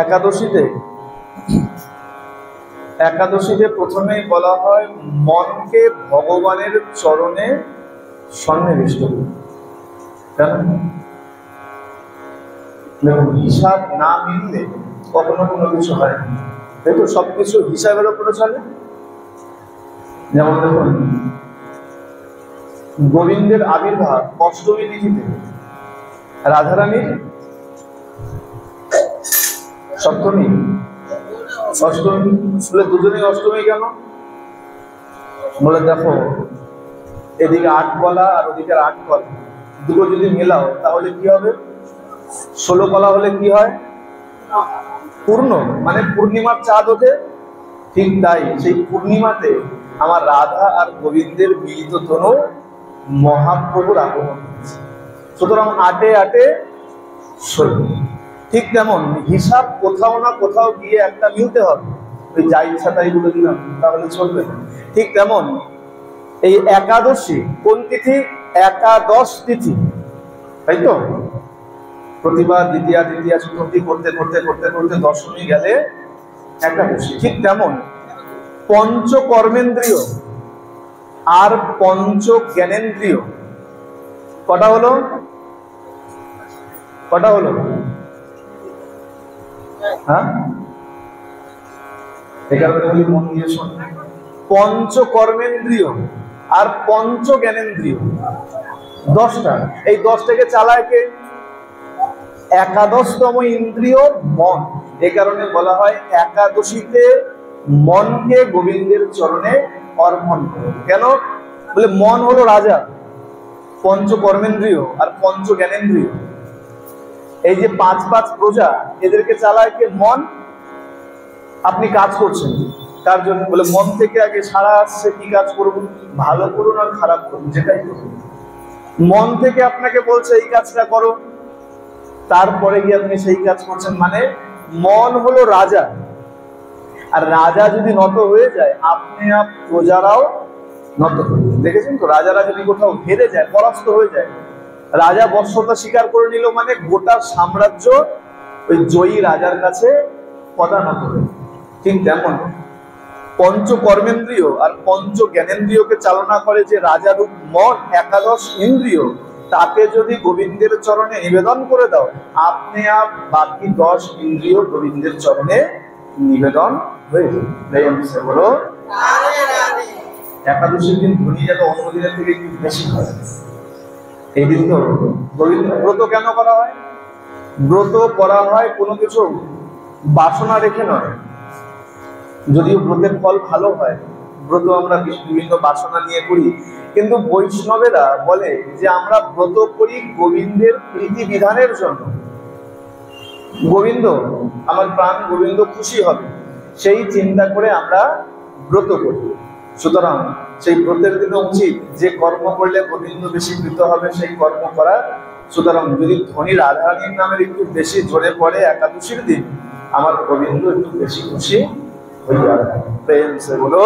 একাদশীতে একাদশীতে প্রথমেই বলা হয় মনকে ভগবানের চরণে সন্নিবিষ্ট করুন। হিসাব না মিললে কখনো কোনো কিছু হয় না, তাই তো? সবকিছু হিসাবের উপরে চলে। যেমন দেখুন, গোবিন্দের আবির্ভাব অষ্টমী তিথিতে, রাধারানীর সপ্তমী, অষ্টমী। দুজনেই অষ্টমী কেন? বলে দেখো, এদিকে 8 কলা আর ওদিকে 8 কলা, দুটো যদি মেলাও তাহলে কি হবে? 16 কলা হলে কি হয়? পূর্ণ, মানে পূর্ণিমার চাঁদ ওঠে। ঠিক তাই সেই পূর্ণিমাতে আমার রাধা আর গোবিন্দের মিলিত তনু মহাপ্রভুর আগমন হয়েছে। সুতরাং 8 8 16। ঠিক তেমন হিসাব কোথাও না কোথাও গিয়ে একটা মিলতে হবে। ওই যা ইচ্ছা তাই বলে দিলাম তাহলে চলবে না। ঠিক তেমন এই একাদশী কোন তিথি? একাদশ তিথি, তাই তো? প্রতিবার দ্বিতীয়া তৃতীয়া চতুর্থী করতে করতে করতে করতে দশমী গেলে একাদশী। ঠিক তেমন পঞ্চ কর্মেন্দ্রিয় আর পঞ্চ জ্ঞানেন্দ্রিয় কটা হলো? কটা হলো? হ্যাঁ, এখানে মন দিয়ে শোন। পঞ্চ কর্মেন্দ্রিয় আর পঞ্চ জ্ঞানেন্দ্রিয় 10টা। এই 10টাকে চালায় কে? একাদশতম ইন্দ্রিয় মন। এ কারণে বলা হয় একাদশীতে মনকে গোবিন্দের চরণে অর্পণ করো। কেন? বলে মন হলো রাজা, পঞ্চ কর্মেন্দ্রিয় আর পঞ্চ জ্ঞানেন্দ্রিয়। এই যে 5 প্রজা, এদেরকে চালায় কে? মন। আপনি কাজ করছেন তার জন্য, বলে মন থেকে আগে সারা আসছে, কি কাজ করবো? ভালো করুন আর খারাপ করুন, যেটাই করুন। মন থেকে আপনাকে বলছে এই কাজটা করো, তারপরে গিয়ে আপনি সেই কাজ করছেন। মানে মন হলো রাজা, আর রাজা যদি নত হয়ে যায়, আপনি আপ প্রজারাও নত হয়ে যায়। দেখেছেন তো, রাজারা যদি কোথাও হেরে যায়, পরাস্ত হয়ে যায়, রাজা বর্ষতা স্বীকার করে নিল, মানে গোটা সাম্রাজ্য ওই জয়ী রাজার কাছে পদানত হয়ে। ঠিক তেমন পঞ্চ কর্মেন্দ্রিয় আর পঞ্চ জ্ঞানেন্দ্রিয়কে চালনা করে যে রাজারূপ মন, একাদশ ইন্দ্রিয়, তাকে যদি গোবিন্দের চরণে নিবেদন করে দাও, আপনি আপ বাকি 10 ইন্দ্রিয় গোবিন্দের চরণে নিবেদন হয়ে যাবে। বলো একাদশীর দিন ধনী যেন অন্য দিনের থেকে একটু বেশি হয়। এই দিন তো গোবিন্দ ব্রত কেন করা হয়? ব্রত করা হয় কোনো কিছু বাসনা রেখে নয়। যদিও ব্রতের ফল ভালো হয়, ব্রত আমরা বিভিন্ন বাসনা নিয়ে করি, কিন্তু বৈষ্ণবেরা বলে যে আমরা ব্রত করি গোবিন্দের প্রীতি বিধানের জন্য। গোবিন্দ, আমার প্রাণ গোবিন্দ খুশি হবে, সেই চিন্তা করে আমরা ব্রত করি। সুতরাং সেই ব্রতের দিনে উচিত যে কর্ম করলে গোবিন্দ বেশি প্রীত হবে সেই কর্ম করা। সুতরাং যদি ধনী রাধারানীর নামের একটু বেশি জোরে পড়ে একাদশীর দিন, আমার গোবিন্দ একটু বেশি খুশি হয়ে যাবে। প্রেম সে বলো।